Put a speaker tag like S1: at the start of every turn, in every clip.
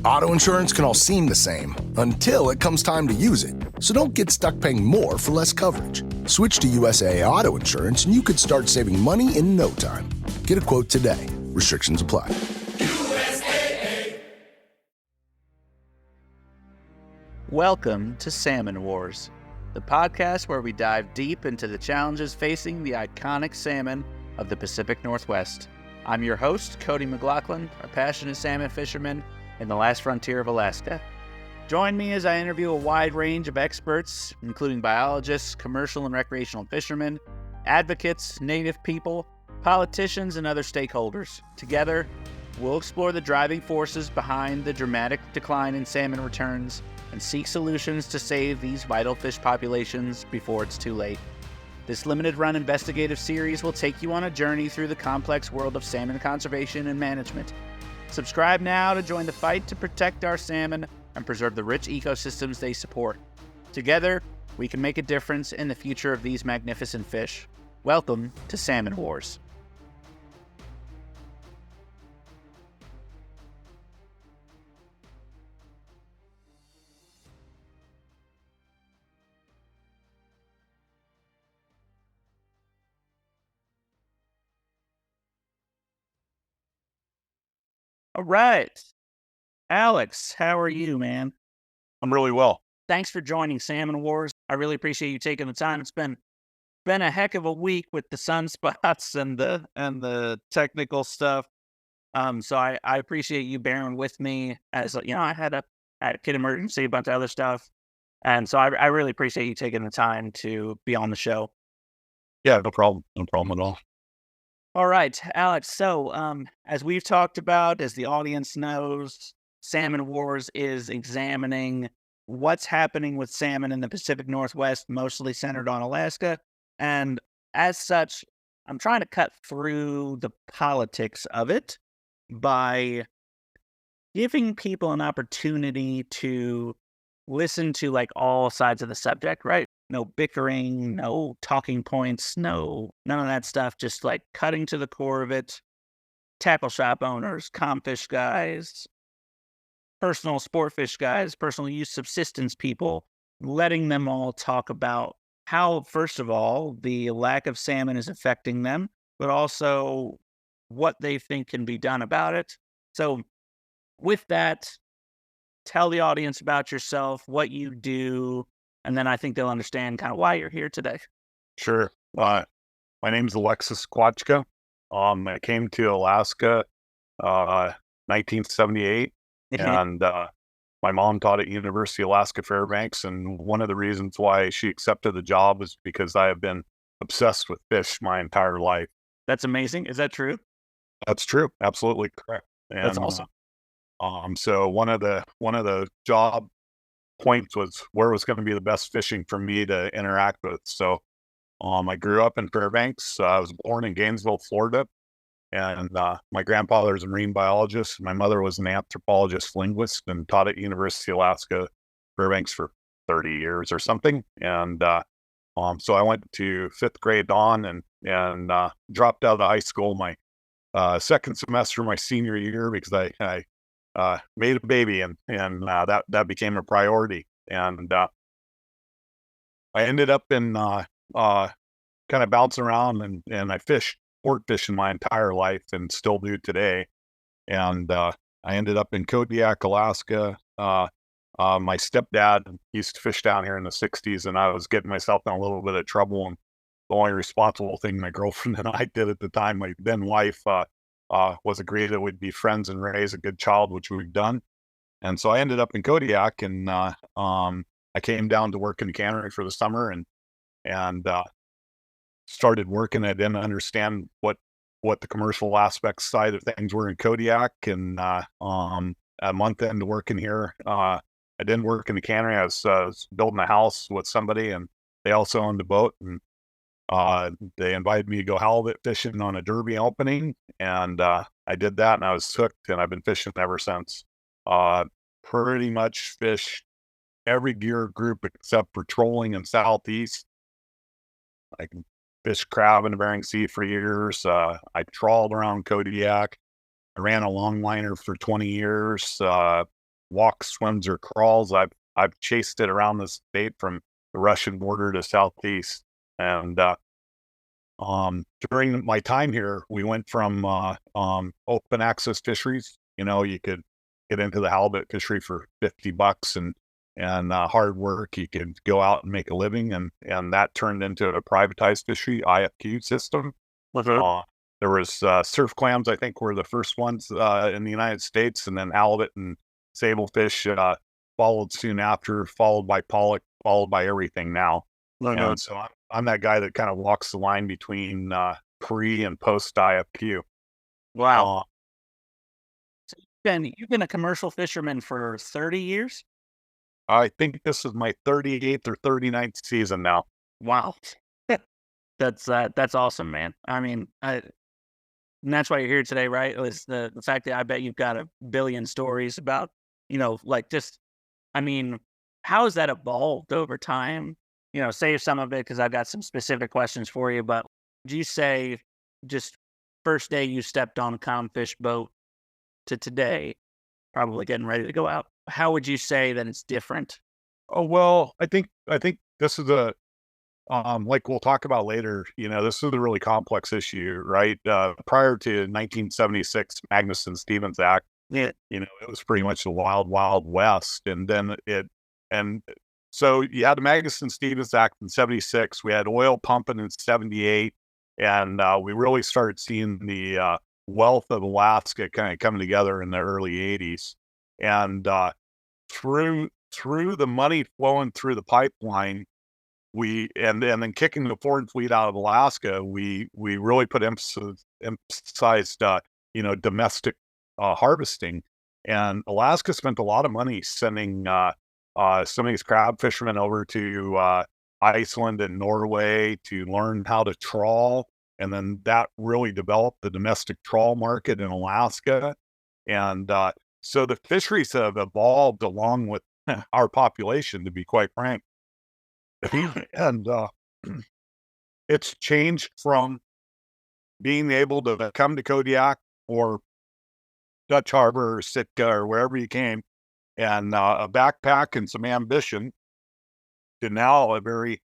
S1: Auto insurance can all seem the same until it comes time to use it. So don't get stuck paying more for less coverage. Switch to USAA Auto Insurance and you could start saving money in no time. Get a quote today. Restrictions apply.
S2: USAA.
S3: Welcome to Salmon Wars, the podcast where we dive deep into the challenges facing the iconic salmon of the Pacific Northwest. I'm your host, Cody McLaughlin, a passionate salmon fisherman in the last frontier of Alaska. Join me as I interview a wide range of experts, including biologists, commercial and recreational fishermen, advocates, native people, politicians, and other stakeholders. Together, we'll explore the driving forces behind the dramatic decline in salmon returns and seek solutions to save these vital fish populations before it's too late. This limited-run investigative series will take you on a journey through the complex world of salmon conservation and management. Subscribe now to join the fight to protect our salmon and preserve the rich ecosystems they support. Together, we can make a difference in the future of these magnificent fish. Welcome to Salmon Wars. All right. Alex, how are you, man?
S4: I'm really well.
S3: Thanks for joining Salmon Wars. I really appreciate you taking the time. It's been a heck of a week with the sunspots and the technical stuff. So I appreciate you bearing with me as I had a kid emergency, a bunch of other stuff. And so I really appreciate you taking the time to be on the show.
S4: Yeah, no problem. No problem at all.
S3: All right, Alex. So, as we've talked about, as the audience knows, Salmon Wars is examining what's happening with salmon in the Pacific Northwest, mostly centered on Alaska. And as such, I'm trying to cut through the politics of it by giving people an opportunity to listen to like all sides of the subject, right? No bickering, no talking points, none of that stuff. Just like cutting to the core of it. Tackle shop owners, comfish guys, personal sport fish guys, personal use subsistence people, letting them all talk about how, first of all, the lack of salmon is affecting them, but also what they think can be done about it. So with that, tell the audience about yourself, what you do, and then I think they'll understand kind of why you're here today.
S4: Sure. My name's Alexus Kwachka. I came to Alaska 1978, and my mom taught at University of Alaska Fairbanks, and one of the reasons why she accepted the job was because I have been obsessed with fish my entire life.
S3: That's amazing. Is that true?
S4: That's true. Absolutely correct. And,
S3: that's awesome.
S4: So one of the job points was where was going to be the best fishing for me to interact with. So I grew up in Fairbanks. I was born in Gainesville, Florida, and my grandfather is a marine biologist. My mother was an anthropologist linguist and taught at University of Alaska Fairbanks for 30 years or something. And so I went to fifth grade on and dropped out of high school my second semester my senior year because I made a baby and that became a priority. And I ended up in kind of bouncing around and I sport fishing my entire life and still do today. And I ended up in Kodiak, Alaska. My stepdad used to fish down here in the 60s, and I was getting myself in a little bit of trouble. And the only responsible thing my girlfriend and I did at the time, my then wife, was agree that we'd be friends and raise a good child, which we've done. And so I ended up in Kodiak, and I came down to work in the cannery for the summer and started working. I didn't understand what the commercial aspect side of things were in Kodiak. And a month into working here, I didn't work in the cannery. I was building a house with somebody, and they also owned a boat. And they invited me to go halibut fishing on a derby opening, and I did that, and I was hooked, and I've been fishing ever since. Pretty much fished every gear group except for trolling in Southeast. I can fish crab in the Bering Sea for years. I trawled around Kodiak. I ran a longliner for 20 years. walks, swims, or crawls. I've chased it around the state from the Russian border to southeast. And during my time here, we went from open access fisheries. You could get into the halibut fishery for $50 and hard work. You could go out and make a living, and that turned into a privatized fishery IFQ system. There was surf clams, I think, were the first ones in the United States, and then halibut and sablefish followed soon after, followed by pollock, followed by everything now. And so I'm that guy that kind of walks the line between pre and post IFQ.
S3: Wow. So you've been a commercial fisherman for 30 years?
S4: I think this is my 38th or 39th season now.
S3: Wow. That's awesome, man. I mean, and that's why you're here today, right? It was the fact that I bet you've got a billion stories about, how has that evolved over time? Save some of it because I've got some specific questions for you. But do you say just first day you stepped on a clownfish boat to today, probably getting ready to go out, how would you say that it's different?
S4: Oh, well, I think this is like we'll talk about later, this is a really complex issue, right? Prior to 1976 Magnuson-Stevens Act,
S3: Yeah.
S4: it was pretty much the wild, wild west. And then so you had the Magnuson-Stevens Act in 76. We had oil pumping in 78. And we really started seeing the wealth of Alaska kind of coming together in the early 80s. And through the money flowing through the pipeline, and then kicking the foreign fleet out of Alaska, we really put emphasized domestic harvesting. And Alaska spent a lot of money sending some of these crab fishermen over to Iceland and Norway to learn how to trawl. And then that really developed the domestic trawl market in Alaska. And so the fisheries have evolved along with our population, to be quite frank. And it's changed from being able to come to Kodiak or Dutch Harbor or Sitka or wherever you came, and a backpack and some ambition, to now a very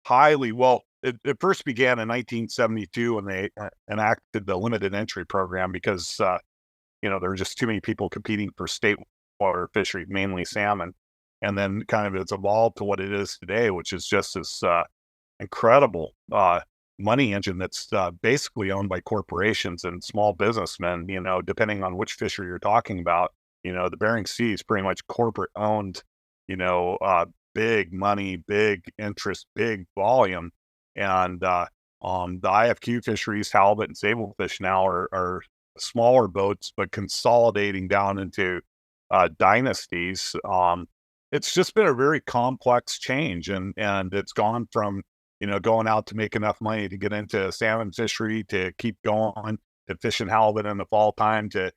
S4: it first began in 1972 when they enacted the limited entry program because, there were just too many people competing for state water fishery, mainly salmon. And then kind of it's evolved to what it is today, which is just this incredible money engine that's basically owned by corporations and small businessmen, depending on which fishery you're talking about. The Bering Sea is pretty much corporate owned, big money, big interest, big volume. And the IFQ fisheries, halibut and sablefish now are smaller boats, but consolidating down into dynasties. It's just been a very complex change, and it's gone from, going out to make enough money to get into salmon fishery, to keep going, to fishing halibut in the fall time, to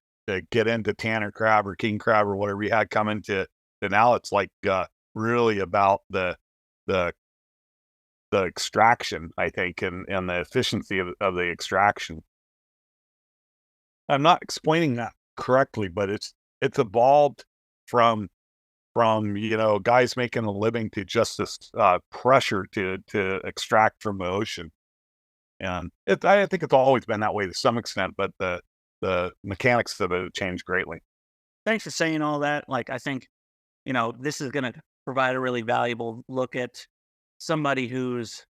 S4: get into tanner crab or king crab or whatever you had coming, to now it's like really about the extraction, I think, and the efficiency of the extraction. I'm not explaining that correctly, but it's evolved from guys making a living to just this pressure to extract from the ocean. And I think it's always been that way to some extent, but the mechanics of it have changed greatly.
S3: Thanks for saying all that. I think, this is going to provide a really valuable look at somebody who's,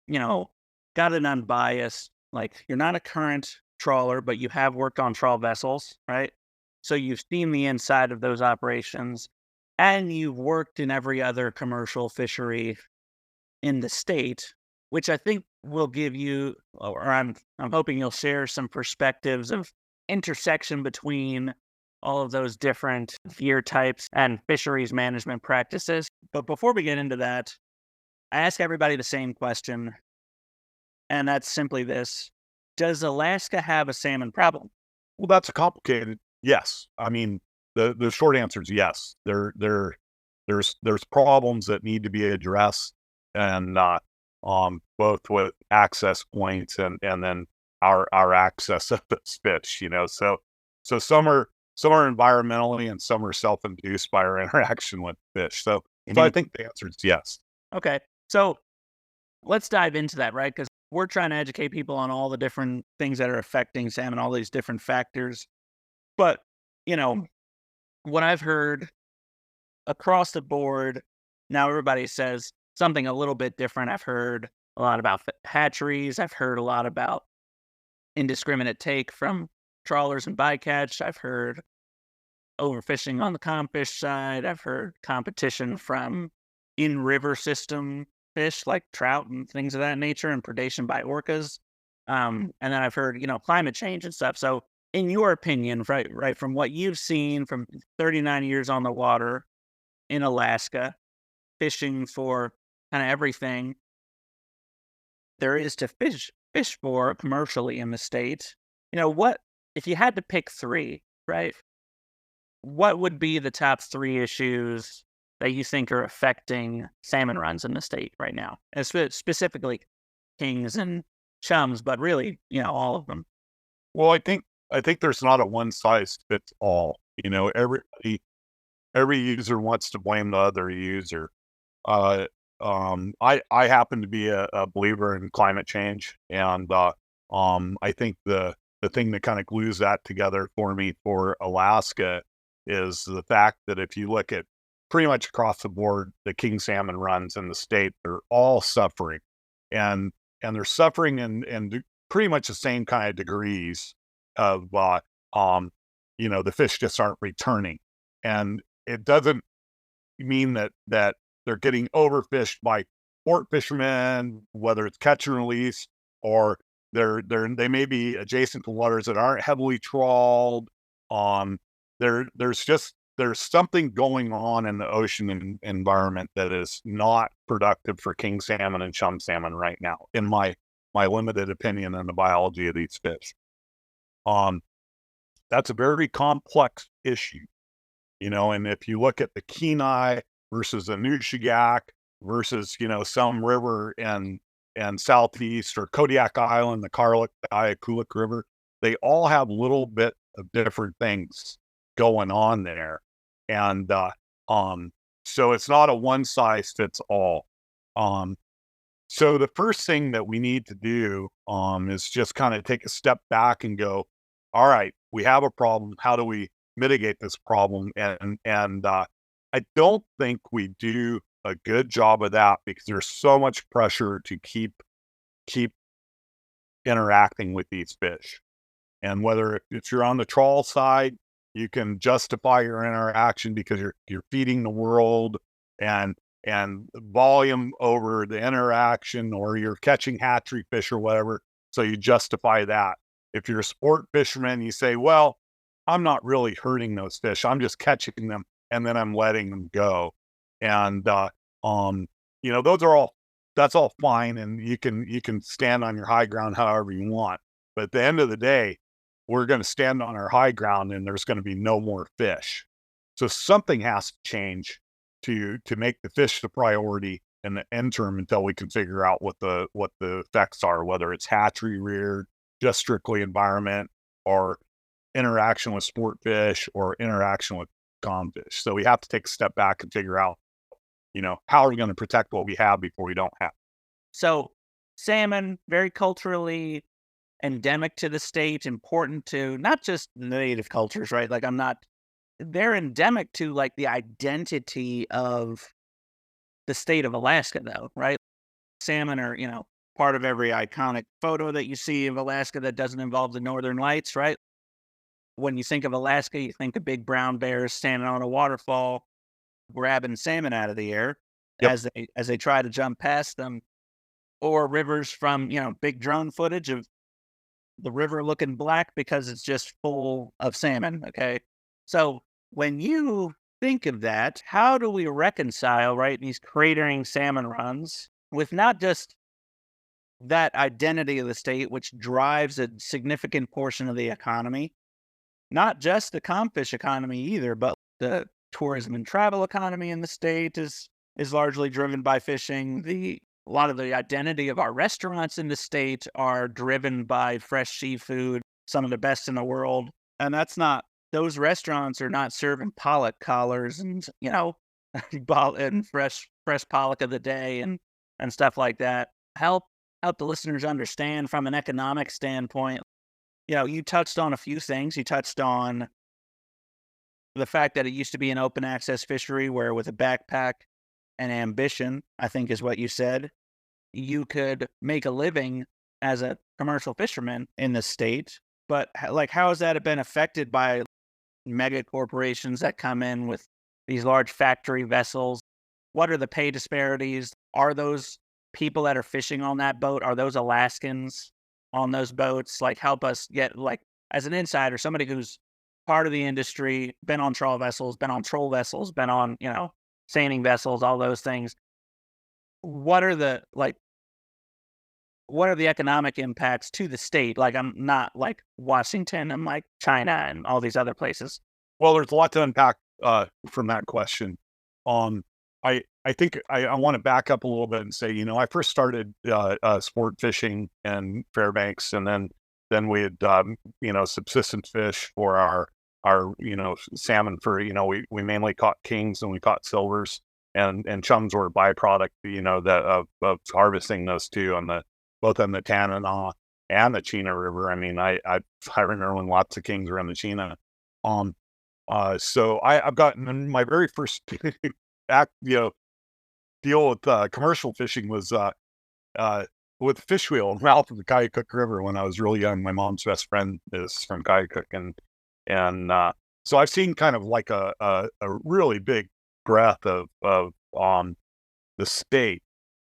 S3: got an unbiased, you're not a current trawler, but you have worked on trawl vessels, right? So you've seen the inside of those operations, and you've worked in every other commercial fishery in the state, which I think will give you, or I'm hoping you'll share some perspectives of intersection between all of those different year types and fisheries management practices. But before we get into that, I ask everybody the same question, and that's simply this: does Alaska have a salmon problem?
S4: Well, that's a complicated yes. I mean, the short answer is yes. There's problems that need to be addressed, and both with access points and then our access of this fish. So some some are environmentally and some are self-induced by our interaction with fish. So I think the answer is yes.
S3: Okay. So let's dive into that, right? Because we're trying to educate people on all the different things that are affecting salmon, all these different factors. But, what I've heard across the board, now everybody says something a little bit different. I've heard a lot about hatcheries. I've heard a lot about indiscriminate take from trawlers and bycatch. I've heard overfishing on the comfish side. I've heard competition from in-river system fish like trout and things of that nature, and predation by orcas. And then I've heard, climate change and stuff. So in your opinion, right, from what you've seen from 39 years on the water in Alaska, fishing for kind of everything there is to fish for commercially in the state, what, if you had to pick three, right, what would be the top three issues that you think are affecting salmon runs in the state right now? And specifically kings and chums, but really, all of them.
S4: Well, I think there's not a one size fits all. Every user wants to blame the other user. I happen to be a believer in climate change, and I think the thing that kind of glues that together for me for Alaska is the fact that if you look at pretty much across the board, the king salmon runs in the state, they're all suffering, and they're suffering in pretty much the same kind of degrees of the fish just aren't returning, and it doesn't mean that they're getting overfished by sport fishermen, whether it's catch and release, or they may be adjacent to waters that aren't heavily trawled. There's something going on in the ocean environment that is not productive for king salmon and chum salmon right now, in my limited opinion on the biology of these fish. That's a very complex issue, and if you look at the Kenai versus the Nushagak versus, some river in southeast or Kodiak Island, the Karluk, the Ayakulik River, they all have a little bit of different things going on there. And so it's not a one size fits all. So the first thing that we need to do is just kind of take a step back and go, all right, we have a problem. How do we mitigate this problem? And I don't think we do a good job of that because there's so much pressure to keep interacting with these fish. And whether if you're on the trawl side, you can justify your interaction because you're feeding the world and volume over the interaction, or you're catching hatchery fish or whatever. So you justify that. If you're a sport fisherman, you say, well, I'm not really hurting those fish. I'm just catching them and then I'm letting them go. And, that's all fine. And you can stand on your high ground however you want. But at the end of the day, we're going to stand on our high ground and there's going to be no more fish. So something has to change to make the fish the priority in the interim until we can figure out what the effects are, whether it's hatchery reared, just strictly environment, or interaction with sport fish, or interaction with calm fish. So we have to take a step back and figure out, how are we going to protect what we have before we don't have?
S3: So salmon, very culturally endemic to the state, important to not just the native cultures, right? They're endemic to the identity of the state of Alaska though, right? Salmon are, part of every iconic photo that you see of Alaska that doesn't involve the Northern Lights, right? When you think of Alaska, you think of big brown bears standing on a waterfall, grabbing salmon out of the air as they try to jump past them, or rivers from, big drone footage of the river looking black because it's just full of salmon. Okay. So when you think of that, how do we reconcile, right, these cratering salmon runs with not just that identity of the state, which drives a significant portion of the economy, not just the comfish economy either, but the tourism and travel economy in the state is largely driven by fishing. A lot of the identity of our restaurants in the state are driven by fresh seafood, some of the best in the world. And that's not those restaurants are not serving pollock collars and, and fresh pollock of the day and stuff like that. Help the listeners understand from an economic standpoint. You touched on a few things. You touched on the fact that it used to be an open access fishery where with a backpack and ambition, I think is what you said, you could make a living as a commercial fisherman in the state. But how has that been affected by mega corporations that come in with these large factory vessels? What are the pay disparities? Are those people that are fishing on that boat, are those Alaskans on those boats? Help us get, as an insider, somebody who's part of the industry, been on trawl vessels, been on troll vessels, been on, seining vessels, all those things. What are the economic impacts to the state? I'm not like Washington and like China and all these other places.
S4: Well, there's a lot to unpack from that question. I think I want to back up a little bit and say, I first started sport fishing in Fairbanks, and then we had subsistence fish for our salmon. For we mainly caught kings and we caught silvers, and chums were a byproduct that of harvesting those two both on the Tanana and the Chena River. I mean, I remember when lots of kings were in the Chena. So I've gotten my very first deal with commercial fishing was with fish wheel mouth of the Kodiak River when I was really young. My mom's best friend is from Kodiak, and so I've seen kind of like a really big breadth of the state.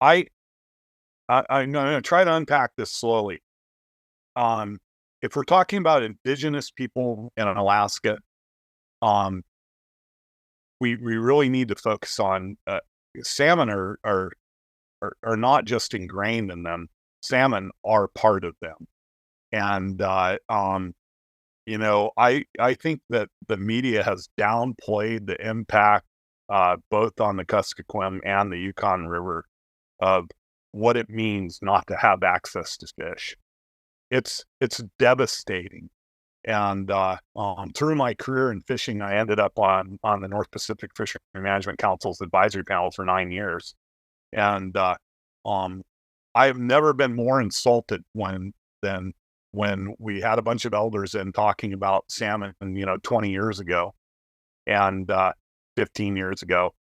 S4: I'm going to try to unpack this slowly. If we're talking about indigenous people in Alaska, we really need to focus on salmon are not just ingrained in them. Salmon are part of them, and I think that the media has downplayed the impact both on the Kuskokwim and the Yukon River of what it means not to have access to fish. It's devastating. And through my career in fishing, I ended up on the North Pacific Fishery Management Council's advisory panel for 9 years. And I have never been more insulted than when we had a bunch of elders in talking about salmon, 20 years ago and 15 years ago.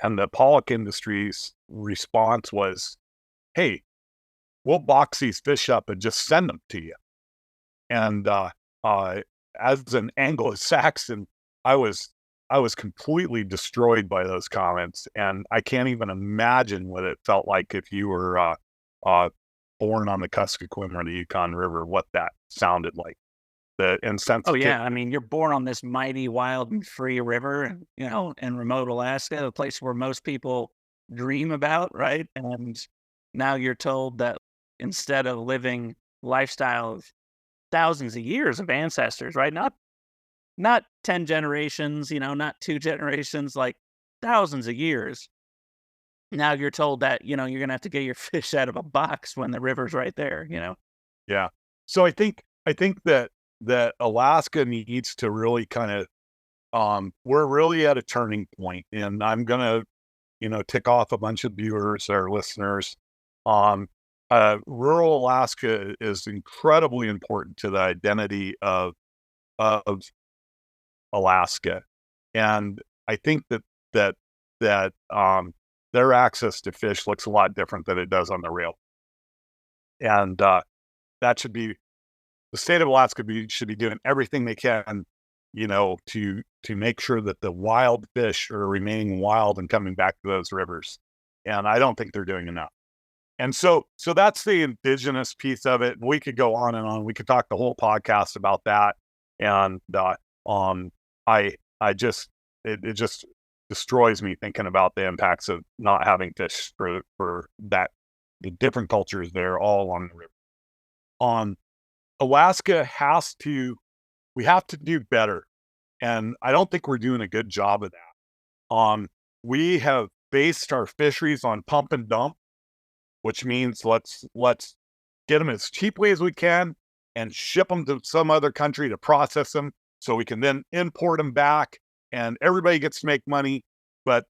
S4: And the pollock industry's response was, hey, we'll box these fish up and just send them to you. And as an Anglo-Saxon, I was completely destroyed by those comments, and I can't even imagine what it felt like if you were born on the Kuskokwim or the Yukon River, what that sounded like. The insensitive.
S3: Oh yeah, I mean, you're born on this mighty, wild, and free river, in remote Alaska, a place where most people dream about, right? And now you're told that instead of living lifestyle of thousands of years of ancestors, right? Not 10 generations, not 2 generations, like thousands of years. Now you're told that, you're going to have to get your fish out of a box when the river's right there,
S4: Yeah. So I think that Alaska needs to really kind of, we're really at a turning point, and I'm going to, tick off a bunch of viewers or listeners. Rural Alaska is incredibly important to the identity of Alaska, and I think that their access to fish looks a lot different than it does on the rail, and that should be the state of Alaska should be doing everything they can, to make sure that the wild fish are remaining wild and coming back to those rivers, and I don't think they're doing enough. And so that's the indigenous piece of it. We could go on and on. We could talk the whole podcast about that. And it just destroys me thinking about the impacts of not having fish for that, the different cultures there all along the river. Alaska we have to do better. And I don't think we're doing a good job of that. We have based our fisheries on pump and dump, which means let's get them as cheaply as we can and ship them to some other country to process them so we can then import them back, and everybody gets to make money, but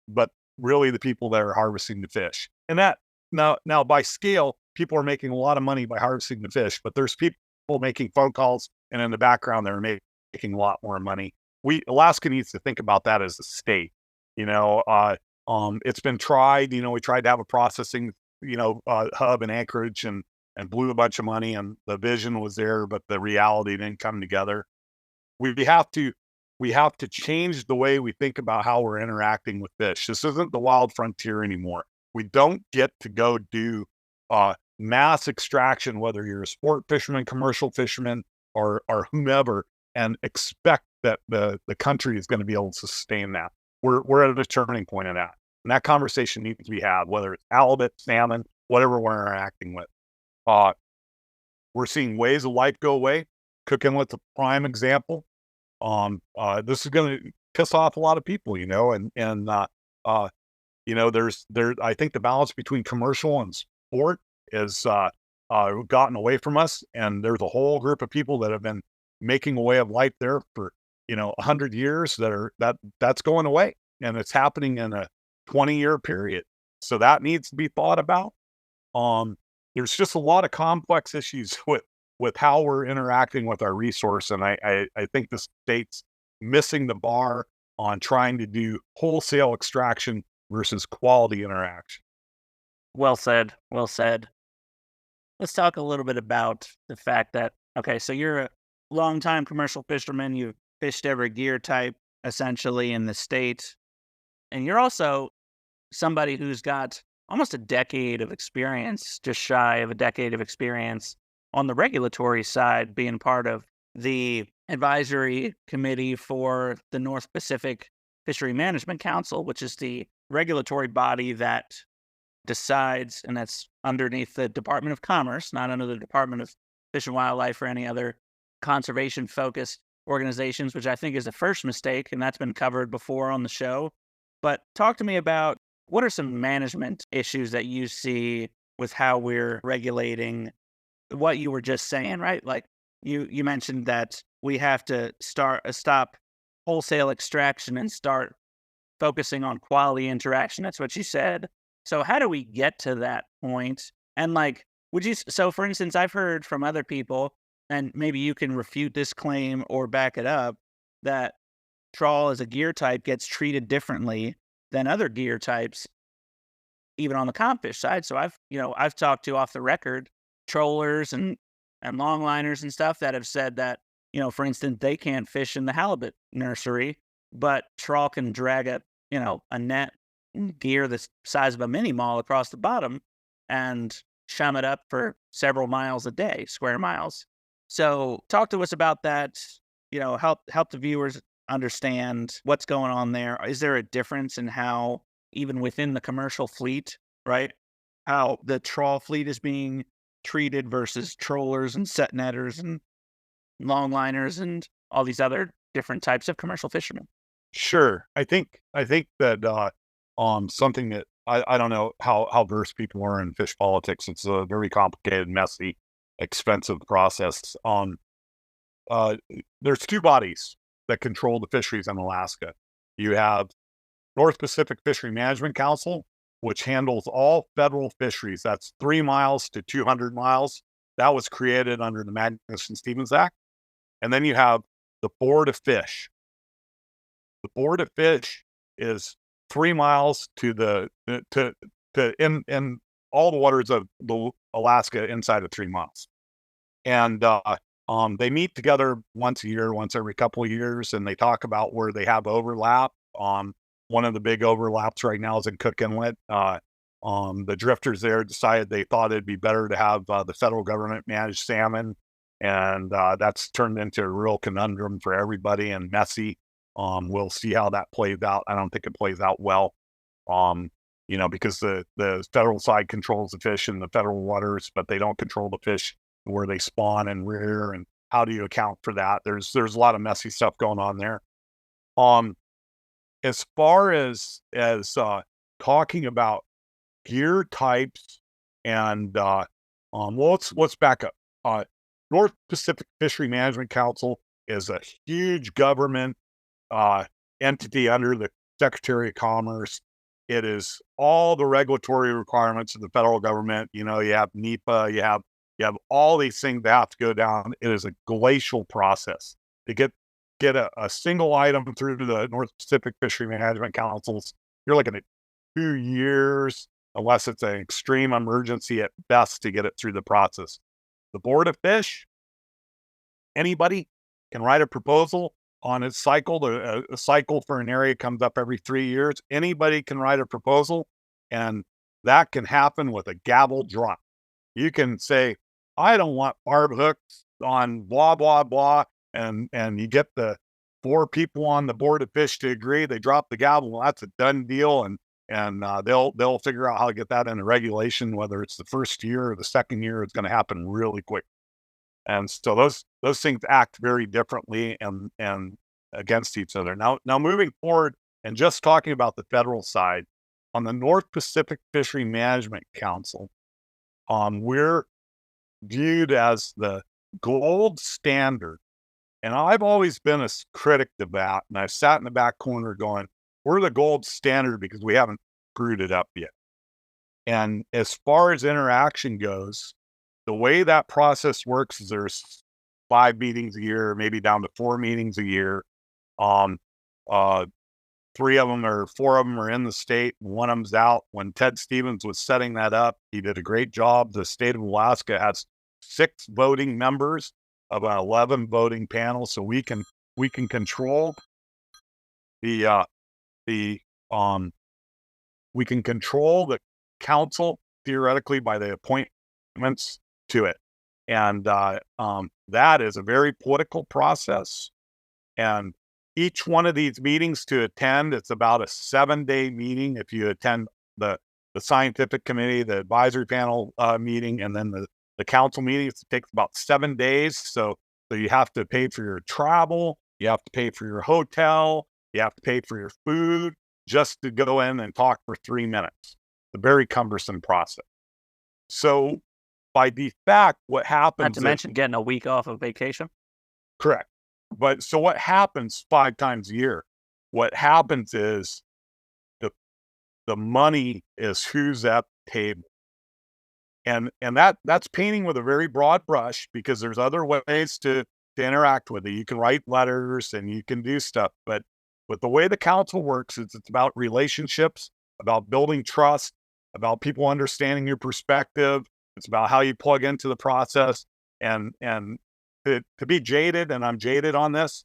S4: really the people that are harvesting the fish. And that now by scale, people are making a lot of money by harvesting the fish, but there's people making phone calls, and in the background they're making a lot more money. Alaska needs to think about that as a state. It's been tried. We tried to have a processing hub in Anchorage and blew a bunch of money, and the vision was there, but the reality didn't come together. We have to change the way we think about how we're interacting with fish. This isn't the wild frontier anymore. We don't get to go do mass extraction, whether you're a sport fisherman, commercial fisherman, or whomever, and expect that the country is going to be able to sustain that. We're at a turning point in that. And that conversation needs to be had, whether it's halibut, salmon, whatever we're interacting with. We're seeing ways of life go away. Cook Inlet's a prime example. This is going to piss off a lot of people, I think the balance between commercial and sport is gotten away from us, and there's a whole group of people that have been making a way of life there for 100 years that's going away, and it's happening in a 20-year period. So that needs to be thought about. There's just a lot of complex issues with how we're interacting with our resource, and I think the state's missing the bar on trying to do wholesale extraction versus quality interaction.
S3: Well said. Well said. Let's talk a little bit about the fact that, okay, so you're a longtime commercial fisherman. You've fished every gear type essentially in the state. And you're also somebody who's got almost a decade of experience, just shy of a decade of experience on the regulatory side, being part of the advisory committee for the North Pacific Fishery Management Council, which is the regulatory body that decides, and that's underneath the Department of Commerce, not under the Department of Fish and Wildlife or any other conservation-focused organizations, which I think is the first mistake, and that's been covered before on the show. But talk to me about what are some management issues that you see with how we're regulating what you were just saying, right? Like you mentioned that we have to stop wholesale extraction and start focusing on quality interaction. That's what you said. So how do we get to that point? And so for instance, I've heard from other people, and maybe you can refute this claim or back it up, that trawl as a gear type gets treated differently than other gear types, even on the comp fish side. So I've talked to off the record trollers and longliners and stuff that have said that, for instance, they can't fish in the halibut nursery, but trawl can drag a net gear the size of a mini mall across the bottom and chum it up for several miles a day, square miles. So talk to us about that, help the viewers understand what's going on there. Is there a difference in how, even within the commercial fleet, right, how the trawl fleet is being treated versus trollers and set netters and longliners and all these other different types of commercial fishermen?
S4: Sure. I think that something that I don't know how versed people are in fish politics. It's a very complicated, messy, expensive process. There's two bodies that control the fisheries in Alaska. You have North Pacific Fishery Management Council, which handles all federal fisheries. That's 3 miles to 200 miles. That was created under the Magnuson-Stevens Act. And then you have the Board of Fish. The Board of Fish is 3 miles to in all the waters of the Alaska inside of 3 miles. And they meet together once a year, once every couple of years, and they talk about where they have overlap. One of the big overlaps right now is in Cook Inlet. The drifters there decided they thought it'd be better to have the federal government manage salmon, and that's turned into a real conundrum for everybody and messy. We'll see how that plays out. I don't think it plays out well, because the federal side controls the fish in the federal waters, but they don't control the fish where they spawn and rear, and how do you account for that? There's a lot of messy stuff going on there. As far as talking about gear types and let's back up. North Pacific Fishery Management Council is a huge government entity under the Secretary of Commerce. It is all the regulatory requirements of the federal government. You know, you have NEPA, you have all these things that have to go down. It is a glacial process to get a single item through to the North Pacific Fishery Management Councils. You're looking at 2 years, unless it's an extreme emergency at best, to get it through the process. The Board of Fish, anybody can write a proposal on its cycle. A cycle for an area comes up every 3 years. Anybody can write a proposal, and that can happen with a gavel drop. You can say, I don't want barb hooks on blah, blah, blah. And you get the 4 people on the Board of Fish to agree. They drop the gavel. Well, that's a done deal. And they'll figure out how to get that into regulation, whether it's the first year or the second year. It's going to happen really quick. And so those things act very differently and against each other. Now moving forward and just talking about the federal side, on the North Pacific Fishery Management Council, we're viewed as the gold standard. And I've always been a critic of that. And I've sat in the back corner going, we're the gold standard because we haven't screwed it up yet. And as far as interaction goes, the way that process works is there's 5 meetings a year, maybe down to 4 meetings a year. 3 of them or 4 of them are in the state, and 1 of them's out. When Ted Stevens was setting that up, he did a great job. The state of Alaska has 6 voting members of an 11 voting panel, so we can control the we can control the council theoretically by the appointments to it. And that is a very political process. And each one of these meetings to attend, it's about a 7-day meeting. If you attend the scientific committee, the advisory panel meeting, and then the council meeting, it takes about 7 days. So you have to pay for your travel, you have to pay for your hotel, you have to pay for your food just to go in and talk for 3 minutes. It's a very cumbersome process. So by default, what happens—
S3: Not to mention getting a week off of vacation.
S4: Correct. But so what happens 5 times a year? What happens is the money is who's at the table. And that's painting with a very broad brush, because there's other ways to interact with it. You can write letters and you can do stuff, but the way the council works is it's about relationships, about building trust, about people understanding your perspective. It's about how you plug into the process. And to be jaded, and I'm jaded on this,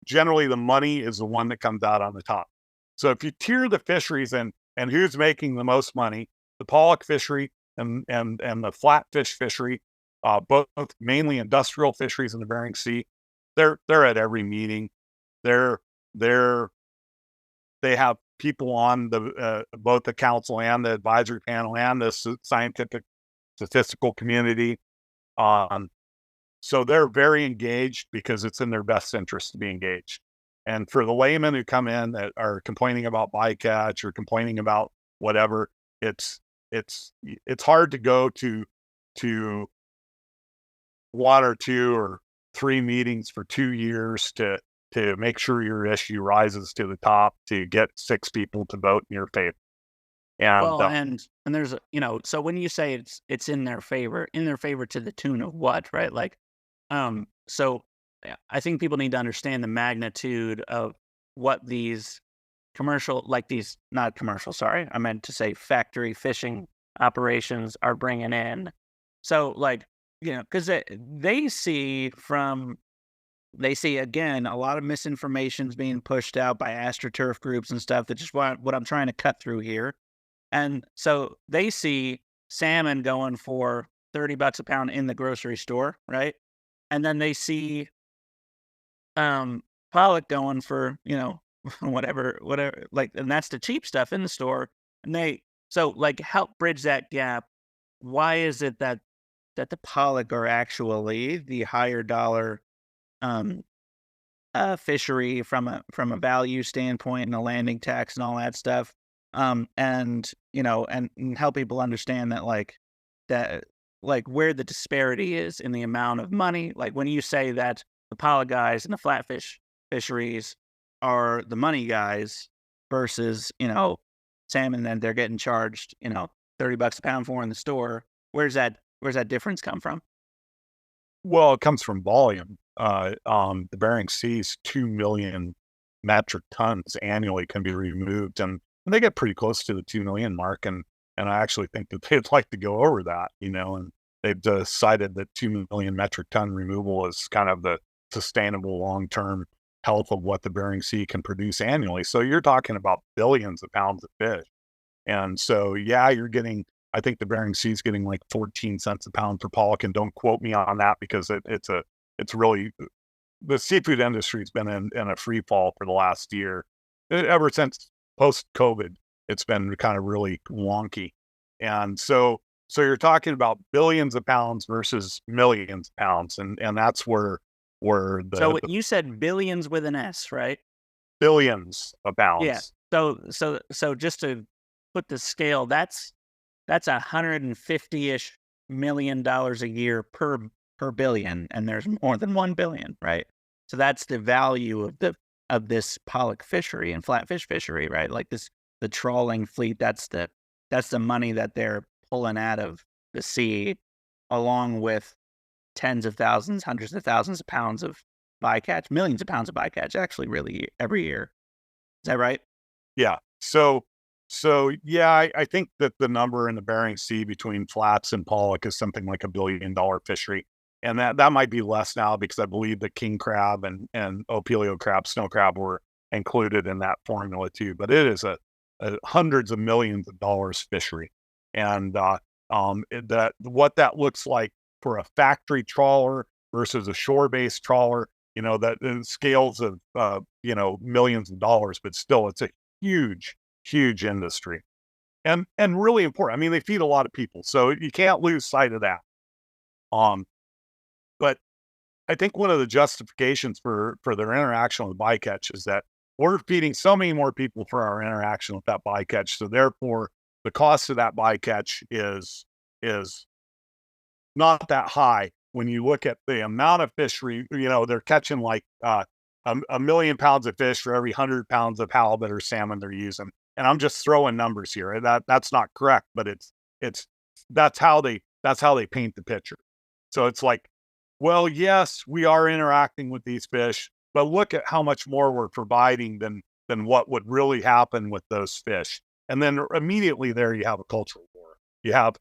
S4: generally the money is the one that comes out on the top. So if you tier the fisheries and who's making the most money, the pollock fishery and the flatfish fishery, both mainly industrial fisheries in the Bering Sea, they're at every meeting. They have people on both the council and the advisory panel and the scientific statistical community. So they're very engaged because it's in their best interest to be engaged. And for the laymen who come in that are complaining about bycatch or complaining about whatever, it's hard to go to 1 or 2 or 3 meetings for 2 years to make sure your issue rises to the top, to get 6 people to vote in your favor. And
S3: well, and there's, so when you say it's in their favor to the tune of what, right? Like, so I think people need to understand the magnitude of what these not commercial, sorry, I meant to say factory fishing operations are bringing in. So because they see again a lot of misinformation is being pushed out by AstroTurf groups and stuff. That's just what I'm trying to cut through here. And so they see salmon going for $30 a pound in the grocery store, right? And then they see pollock going for whatever, and that's the cheap stuff in the store. And help bridge that gap. Why is it that the pollock are actually the higher dollar fishery from a value standpoint and a landing tax and all that stuff? And help people understand that like where the disparity is in the amount of money. Like when you say that the pollock guys and the flatfish fisheries are the money guys versus, salmon that they're getting charged, $30 a pound for in the store. Where's that difference come from?
S4: Well, it comes from volume. The Bering Sea's 2 million metric tons annually can be removed, and they get pretty close to the 2 million mark. And I actually think that they'd like to go over that, and they've decided that 2 million metric ton removal is kind of the sustainable long-term health of what the Bering Sea can produce annually. So you're talking about billions of pounds of fish. And so, yeah, I think the Bering Sea is getting like 14 cents a pound for pollock, and don't quote me on that because it's really, the seafood industry has been in a free fall for the last year. Ever since post-COVID, it's been kind of really wonky. And so you're talking about billions of pounds versus millions of pounds. And that's where
S3: So you said billions with an S, right?
S4: billions of pounds.
S3: Yeah. So just to put the scale, that's $150-ish million a year per billion, and there's more than 1 billion, right? So that's the value of this pollock fishery and flatfish fishery, right? Like the trawling fleet, that's the money that they're pulling out of the sea, along with tens of thousands, hundreds of thousands of pounds of bycatch, millions of pounds of bycatch, actually, really every year. Is that right?
S4: Yeah. So yeah, I think that the number in the Bering Sea between flats and pollock is something like $1 billion fishery. And that might be less now because I believe the king crab and opilio crab, snow crab were included in that formula too. But it is a hundreds of millions of dollars fishery. And what that looks like for a factory trawler versus a shore-based trawler, that in scales of millions of dollars, but still it's a huge industry and really important. I mean, they feed a lot of people, so you can't lose sight of that. But I think one of the justifications for their interaction with bycatch is that we're feeding so many more people for our interaction with that bycatch. So therefore, the cost of that bycatch is not that high when you look at the amount of fishery. They're catching like a million pounds of fish for every 100 pounds of halibut or salmon they're using. And I'm just throwing numbers here. That's not correct, but that's how they paint the picture. So it's like, well, yes, we are interacting with these fish, but look at how much more we're providing than what would really happen with those fish. And then immediately there you have a cultural war. You have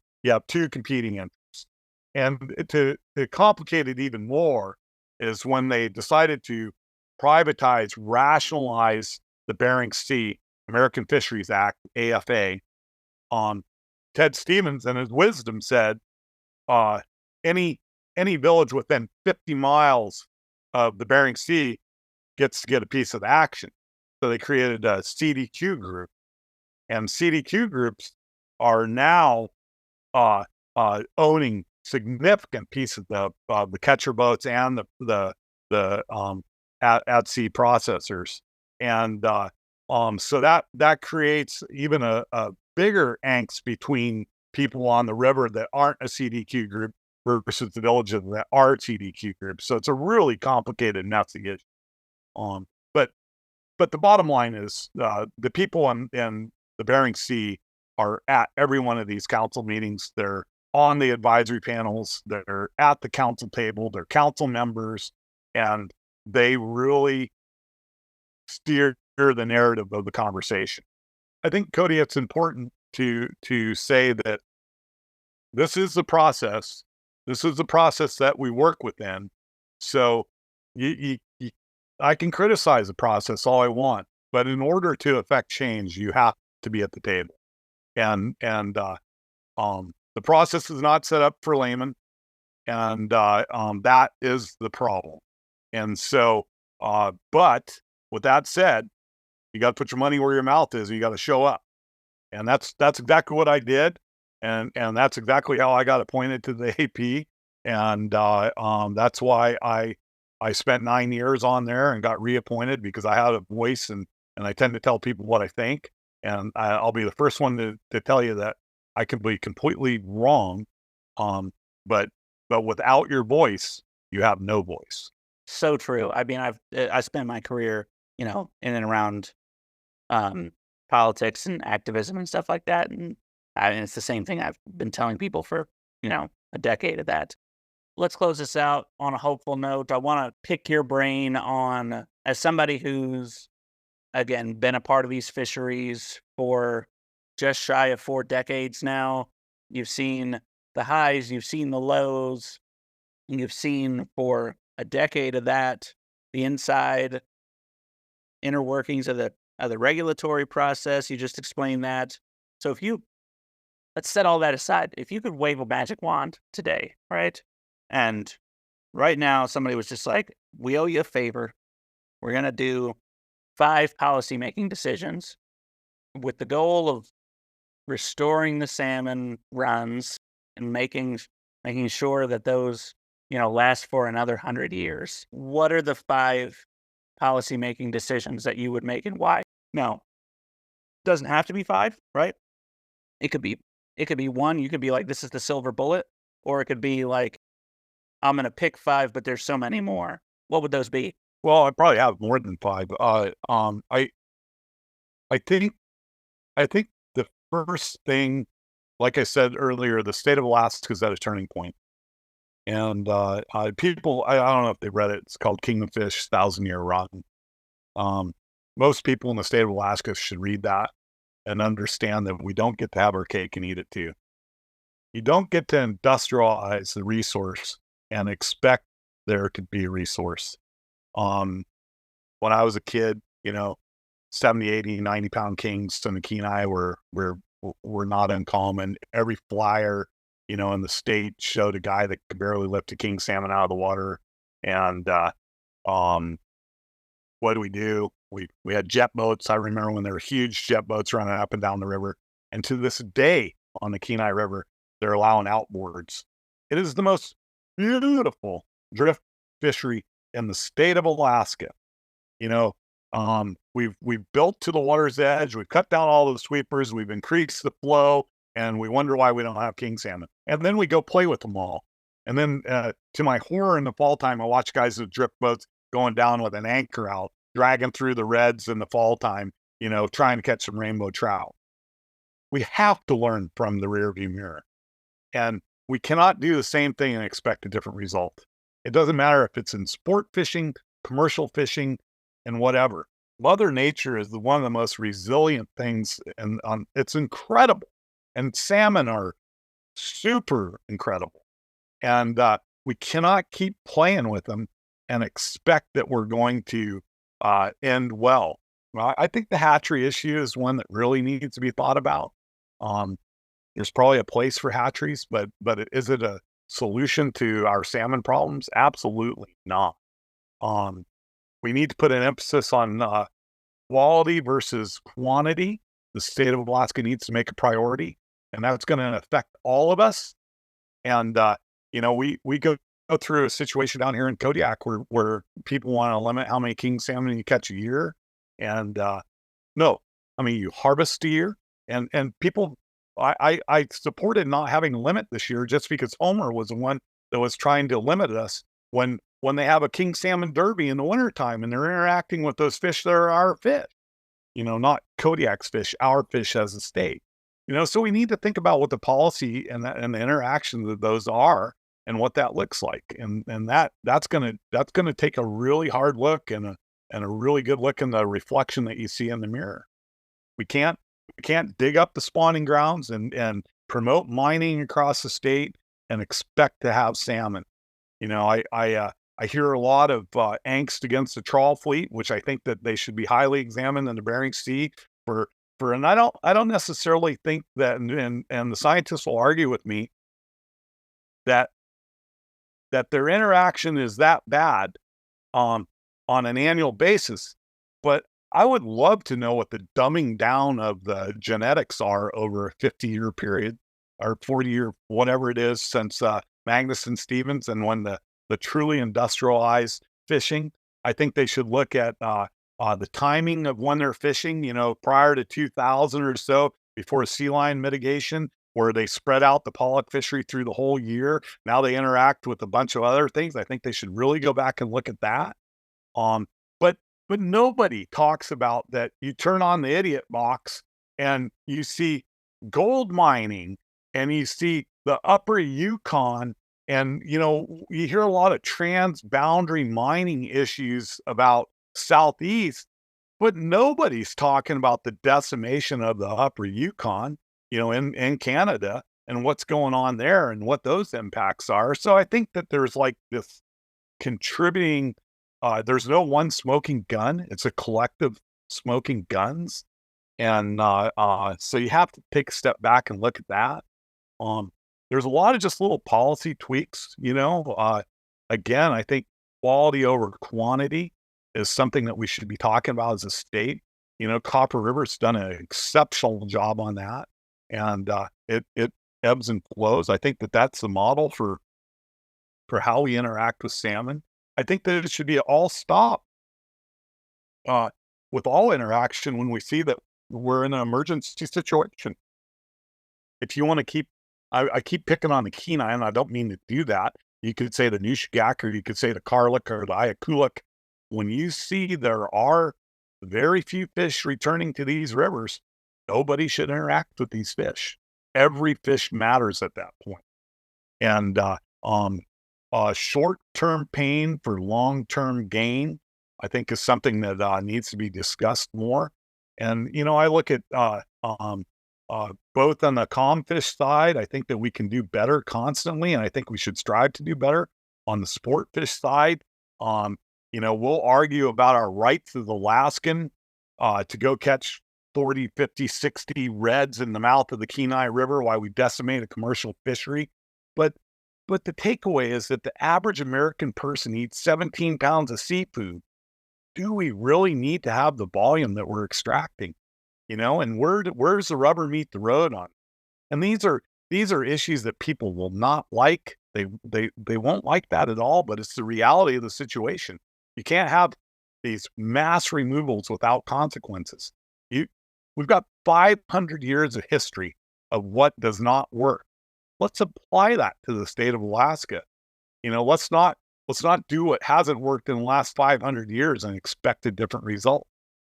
S4: two competing interests. And to complicate it even more is when they decided to privatize, rationalize the Bering Sea, American Fisheries Act, AFA, Ted Stevens in his wisdom said, any village within 50 miles of the Bering Sea gets to get a piece of the action. So they created a CDQ group, and CDQ groups are now owning significant pieces of the catcher boats and the at sea processors, and so that creates even a bigger angst between people on the river that aren't a CDQ group versus the villages that are CDQ groups. So it's a really complicated, messy issue. But the bottom line is the people in the Bering Sea are at every one of these council meetings. They're on the advisory panels. They're at the council table. They're council members, and they really steer the narrative of the conversation. I think, Cody, it's important to say that this is the process. This is the process that we work within. So I can criticize the process all I want, but in order to affect change, you have to be at the table. And the process is not set up for laymen, and that is the problem. And so, but with that said, you got to put your money where your mouth is, and you got to show up. And that's exactly what I did, and that's exactly how I got appointed to the AP. And that's why I spent 9 years on there and got reappointed, because I had a voice, and I tend to tell people what I think. And I'll be the first one to tell you that I can be completely wrong. but without your voice, you have no voice.
S3: So true. I mean, I spent my career, in and around politics and activism and stuff like that, and it's the same thing I've been telling people for a decade of that. Let's close this out on a hopeful note. I want to pick your brain on, as somebody who's again been a part of these fisheries for just shy of 4 decades now. You've seen the highs, you've seen the lows, you've seen for a decade of that the inside inner workings of the regulatory process. You just explained that. So let's set all that aside. If you could wave a magic wand today, right? And right now somebody was just like, we owe you a favor. We're going to do 5 policymaking decisions with the goal of restoring the salmon runs and making sure that those, last for another 100 years. What are the 5 policymaking decisions that you would make and why? Now, it doesn't have to be 5, right? It could be 1. You could be like, this is the silver bullet, or it could be like, I'm going to pick 5, but there's so many more. What would those be?
S4: Well, I probably have more than 5. I think the first thing, like I said earlier, the state of Alaska is at a turning point. And people, I don't know if they read it. It's called King of Fish, 1,000-Year Run. Most people in the state of Alaska should read that and understand that we don't get to have our cake and eat it too. You don't get to industrialize the resource and expect there to be a resource. When I was a kid, 70, 80, 90-pound kings in the Kenai were not uncommon. Every flyer, in the state showed a guy that could barely lift a king salmon out of the water. And what do? We had jet boats. I remember when there were huge jet boats running up and down the river. And to this day on the Kenai River, they're allowing outboards. It is the most beautiful drift fishery in the state of Alaska. We've built to the water's edge. We've cut down all the sweepers. We've increased the flow, and we wonder why we don't have king salmon. And then we go play with them all. And then to my horror in the fall time, I watch guys with drift boats going down with an anchor out, dragging through the reds in the fall time, trying to catch some rainbow trout. We have to learn from the rearview mirror. And we cannot do the same thing and expect a different result. It doesn't matter if it's in sport fishing, commercial fishing, and whatever. Mother Nature is one of the most resilient things, and it's incredible. And salmon are super incredible. And we cannot keep playing with them and expect that we're going to end well. I think the hatchery issue is one that really needs to be thought about. There's probably a place for hatcheries, but is it a solution to our salmon problems? Absolutely not. We need to put an emphasis on quality versus quantity. The state of Alaska needs to make a priority, and that's going to affect all of us. And, we go through a situation down here in Kodiak where people want to limit how many king salmon you catch a year. And no, you harvest a year, and people, I supported not having a limit this year just because Homer was the one that was trying to limit us when they have a king salmon derby in the wintertime and they're interacting with those fish that are our fish, not Kodiak's fish, our fish as a state. So we need to think about what the policy and the interactions of those are and what that looks like. And that's gonna take a really hard look and a really good look in the reflection that you see in the mirror. We can't dig up the spawning grounds and promote mining across the state and expect to have salmon. I hear a lot of angst against the trawl fleet, which I think that they should be highly examined in the Bering Sea and I don't necessarily think that, and the scientists will argue with me that their interaction is that bad on an annual basis. But I would love to know what the dumbing down of the genetics are over a 50-year period or 40-year, whatever it is, since Magnus and Stevens and when the truly industrialized fishing. I think they should look at the timing of when they're fishing, prior to 2000 or so, before sea lion mitigation, where they spread out the pollock fishery through the whole year. Now they interact with a bunch of other things. I think they should really go back and look at that. But nobody talks about that. You turn on the idiot box and you see gold mining and you see the upper Yukon, and you hear a lot of transboundary mining issues about Southeast, but nobody's talking about the decimation of the upper Yukon, in Canada, and what's going on there and what those impacts are. So I think that there's like this contributing, there's no one smoking gun. It's a collective smoking guns. And so you have to take a step back and look at that. There's a lot of just little policy tweaks, again, I think quality over quantity is something that we should be talking about as a state. Copper River's done an exceptional job on that, and it ebbs and flows. I think that that's the model for how we interact with salmon. I think that it should be all stop with all interaction when we see that we're in an emergency situation. If you want to keep, I keep picking on the Kenai, and I don't mean to do that. You could say the Nushagak, or you could say the Karluk or the Ayakuluk. When you see there are very few fish returning to these rivers, nobody should interact with these fish. Every fish matters at that point. And short-term pain for long-term gain, I think, is something that needs to be discussed more. And, I look at both on the comfish side, I think that we can do better constantly, and I think we should strive to do better. On the sport fish side, we'll argue about our rights as Alaskan to go catch 40, 50, 60 reds in the mouth of the Kenai River while we decimate a commercial fishery. But the takeaway is that the average American person eats 17 pounds of seafood. Do we really need to have the volume that we're extracting? And where's the rubber meet the road on? And these are issues that people will not like. They won't like that at all, but it's the reality of the situation. You can't have these mass removals without consequences. We've got 500 years of history of what does not work. Let's apply that to the state of Alaska. Let's not do what hasn't worked in the last 500 years and expect a different result.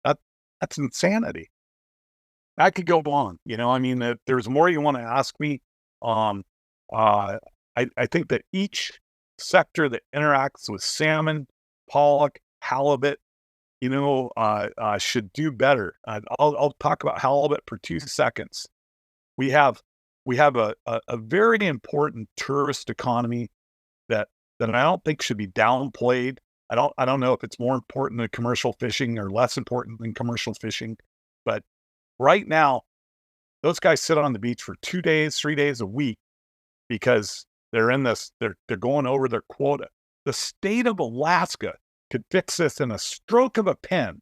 S4: That's insanity. I could go on. If there's more you want to ask me, I think that each sector that interacts with salmon, pollock, halibut, should do better. I'll talk about halibut for 2 seconds. We have a very important tourist economy that I don't think should be downplayed. I don't know if it's more important than commercial fishing or less important than commercial fishing, but right now, those guys sit on the beach for 2 days, 3 days a week because they're going over their quota. The state of Alaska could fix this in a stroke of a pen,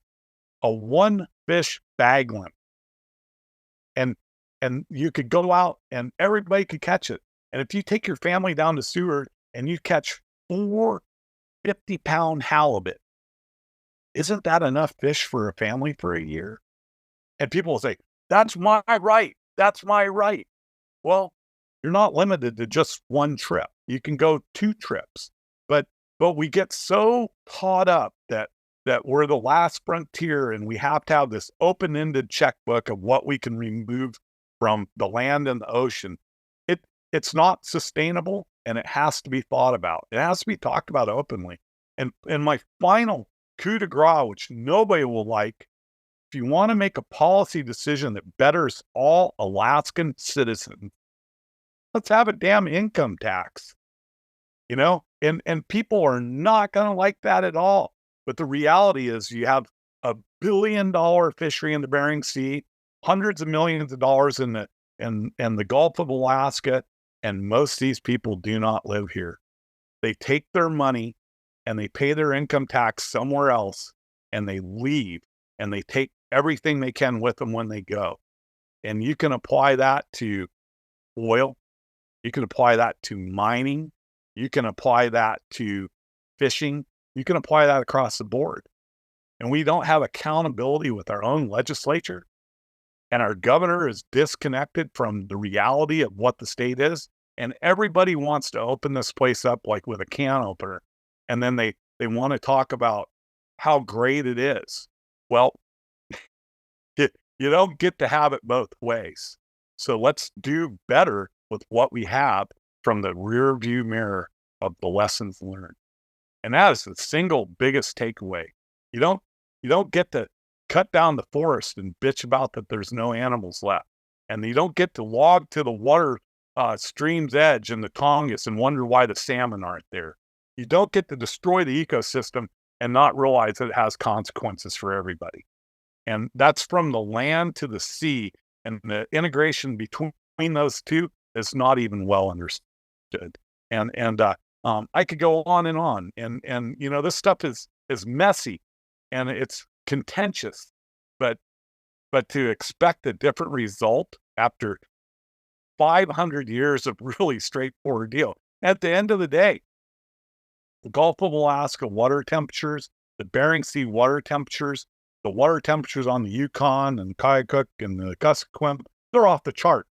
S4: a one fish bag limit. And you could go out and everybody could catch it. And if you take your family down to Seward and you catch 4 50-pound halibut, isn't that enough fish for a family for a year? And people will say, that's my right. That's my right. Well, you're not limited to just one trip. You can go 2 trips. But we get so caught up that we're the last frontier and we have to have this open-ended checkbook of what we can remove from the land and the ocean. It's not sustainable, and it has to be thought about. It has to be talked about openly. And my final coup de grace, which nobody will like, if you want to make a policy decision that betters all Alaskan citizens, let's have a damn income tax. And people are not going to like that at all. But the reality is you have a $1 billion fishery in the Bering Sea, hundreds of millions of dollars in the Gulf of Alaska, and most of these people do not live here. They take their money and they pay their income tax somewhere else, and they leave, and they take everything they can with them when they go. And you can apply that to oil. You can apply that to mining. You can apply that to fishing. You can apply that across the board. And we don't have accountability with our own legislature. And our governor is disconnected from the reality of what the state is. And everybody wants to open this place up like with a can opener. And then they want to talk about how great it is. Well, you don't get to have it both ways. So let's do better with what we have from the rear view mirror of the lessons learned. And that is the single biggest takeaway. You don't get to cut down the forest and bitch about that there's no animals left. And you don't get to log to the water stream's edge in the Tongass and wonder why the salmon aren't there. You don't get to destroy the ecosystem and not realize that it has consequences for everybody. And that's from the land to the sea. And the integration between those two is not even well understood. And I could go on and on. And this stuff is messy and it's contentious, but to expect a different result after 500 years of really straightforward deal. At the end of the day, the Gulf of Alaska water temperatures, the Bering Sea water temperatures, the water temperatures on the Yukon and Kodiak and the Kuskokwim, they're off the chart.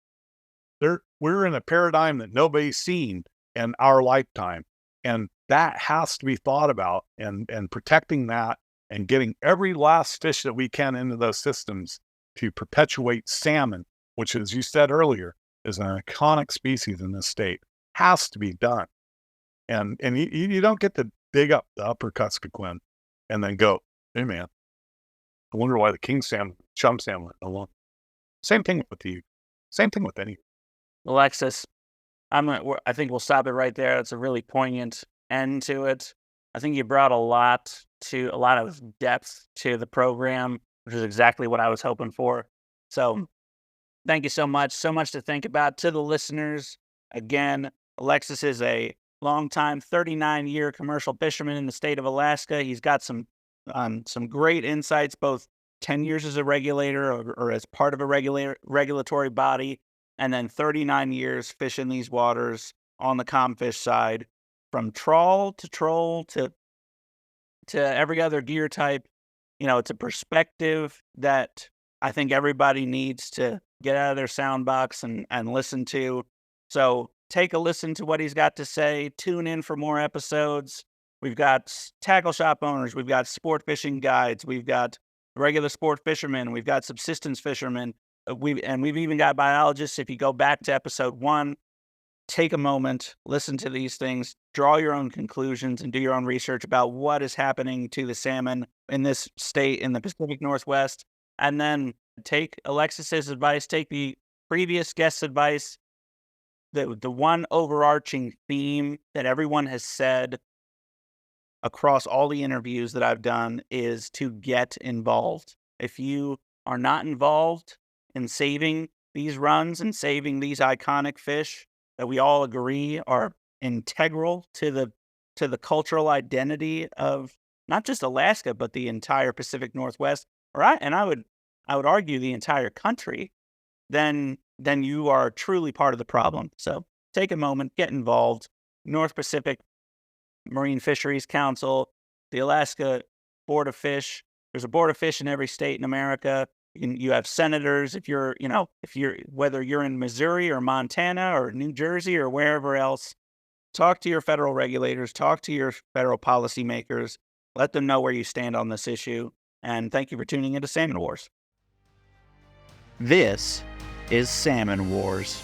S4: We're in a paradigm that nobody's seen in our lifetime. And that has to be thought about, and protecting that and getting every last fish that we can into those systems to perpetuate salmon, which, as you said earlier, is an iconic species in this state, has to be done. And you don't get to dig up the upper Kuskokwim and then go, hey man, I wonder why the king salmon, chum salmon went alone. Same thing with you. Same thing with any.
S3: Alexus, I think we'll stop it right there. It's a really poignant end to it. I think you brought a lot of depth to the program, which is exactly what I was hoping for. So thank you so much to think about. To the listeners, again, Alexus is a longtime 39-year commercial fisherman in the state of Alaska. He's got some great insights, both 10 years as a regulator or as part of a regulatory body, and then 39 years fishing these waters on the comfish side, from trawl to troll to every other gear type. It's a perspective that I think everybody needs to get out of their sound box and listen to. So take a listen to what he's got to say. Tune in for more episodes. We've got tackle shop owners. We've got sport fishing guides. We've got regular sport fishermen. We've got subsistence fishermen. We've even got biologists. If you go back to episode 1, take a moment, listen to these things, draw your own conclusions, and do your own research about what is happening to the salmon in this state in the Pacific Northwest. And then take Alexus's advice, take the previous guest's advice. The one overarching theme that everyone has said across all the interviews that I've done is to get involved. If you are not involved in saving these runs and saving these iconic fish that we all agree are integral to the cultural identity of not just Alaska, but the entire Pacific Northwest, I would argue the entire country, then you are truly part of the problem. So take a moment, get involved. North Pacific Marine Fisheries Council, the Alaska Board of Fish. There's a Board of Fish in every state in America. You have senators whether you're in Missouri or Montana or New Jersey or wherever else. Talk to your federal regulators, talk to your federal policymakers, let them know where you stand on this issue. And thank you for tuning into Salmon Wars. This is Salmon Wars.